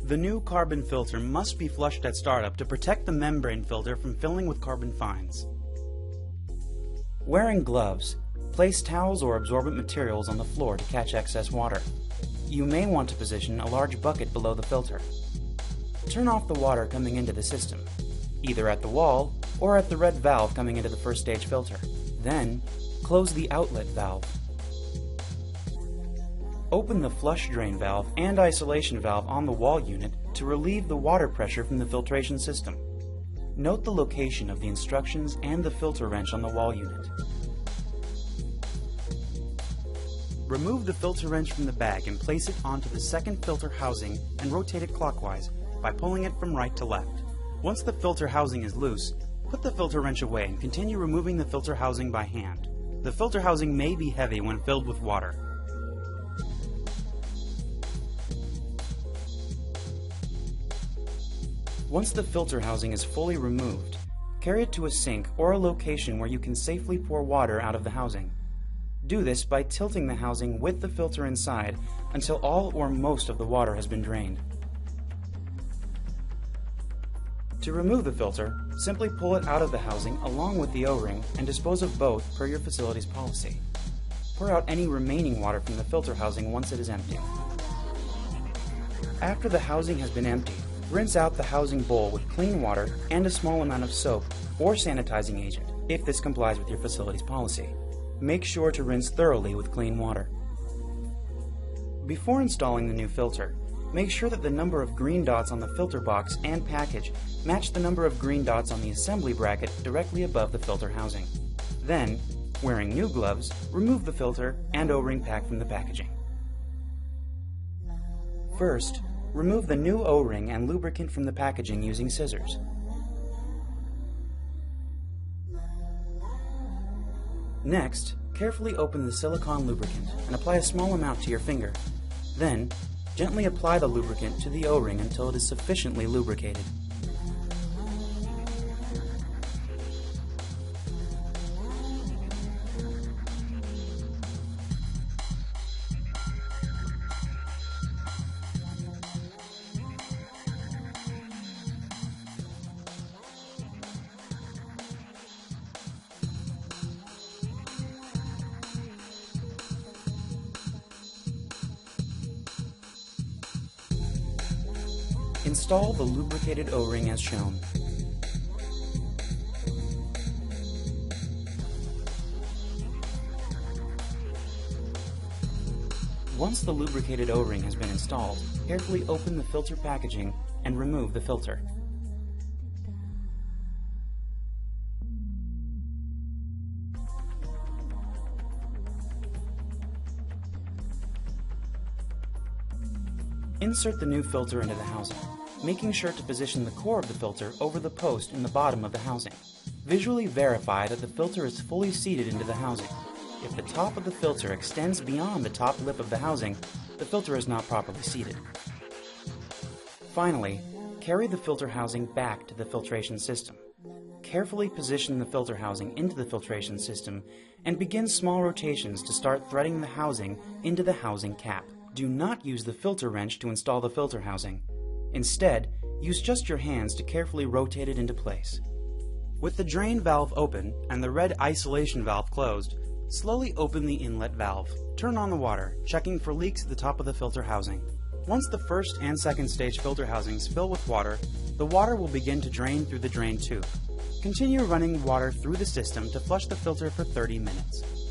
The new carbon filter must be flushed at startup to protect the membrane filter from filling with carbon fines. Wearing gloves, place towels or absorbent materials on the floor to catch excess water. You may want to position a large bucket below the filter. Turn off the water coming into the system, either at the wall or at the red valve coming into the first stage filter. Then, close the outlet valve. Open the flush drain valve and isolation valve on the wall unit to relieve the water pressure from the filtration system. Note the location of the instructions and the filter wrench on the wall unit. Remove the filter wrench from the bag and place it onto the second filter housing and rotate it clockwise by pulling it from right to left. Once the filter housing is loose, put the filter wrench away and continue removing the filter housing by hand. The filter housing may be heavy when filled with water. Once the filter housing is fully removed, carry it to a sink or a location where you can safely pour water out of the housing. Do this by tilting the housing with the filter inside until all or most of the water has been drained. To remove the filter, simply pull it out of the housing along with the O-ring and dispose of both per your facility's policy. Pour out any remaining water from the filter housing once it is empty. After the housing has been emptied, rinse out the housing bowl with clean water and a small amount of soap or sanitizing agent, if this complies with your facility's policy. Make sure to rinse thoroughly with clean water. Before installing the new filter, make sure that the number of green dots on the filter box and package match the number of green dots on the assembly bracket directly above the filter housing. Then, wearing new gloves, remove the filter and O-ring pack from the packaging. First, remove the new O-ring and lubricant from the packaging using scissors. Next, carefully open the silicone lubricant and apply a small amount to your finger. Then, gently apply the lubricant to the O-ring until it is sufficiently lubricated. Install the lubricated O-ring as shown. Once the lubricated O-ring has been installed, carefully open the filter packaging and remove the filter. Insert the new filter into the housing, making sure to position the core of the filter over the post in the bottom of the housing. Visually verify that the filter is fully seated into the housing. If the top of the filter extends beyond the top lip of the housing, the filter is not properly seated. Finally, carry the filter housing back to the filtration system. Carefully position the filter housing into the filtration system and begin small rotations to start threading the housing into the housing cap. Do not use the filter wrench to install the filter housing. Instead, use just your hands to carefully rotate it into place. With the drain valve open and the red isolation valve closed, slowly open the inlet valve. Turn on the water, checking for leaks at the top of the filter housing. Once the first and second stage filter housings fill with water, the water will begin to drain through the drain tube. Continue running water through the system to flush the filter for 30 minutes.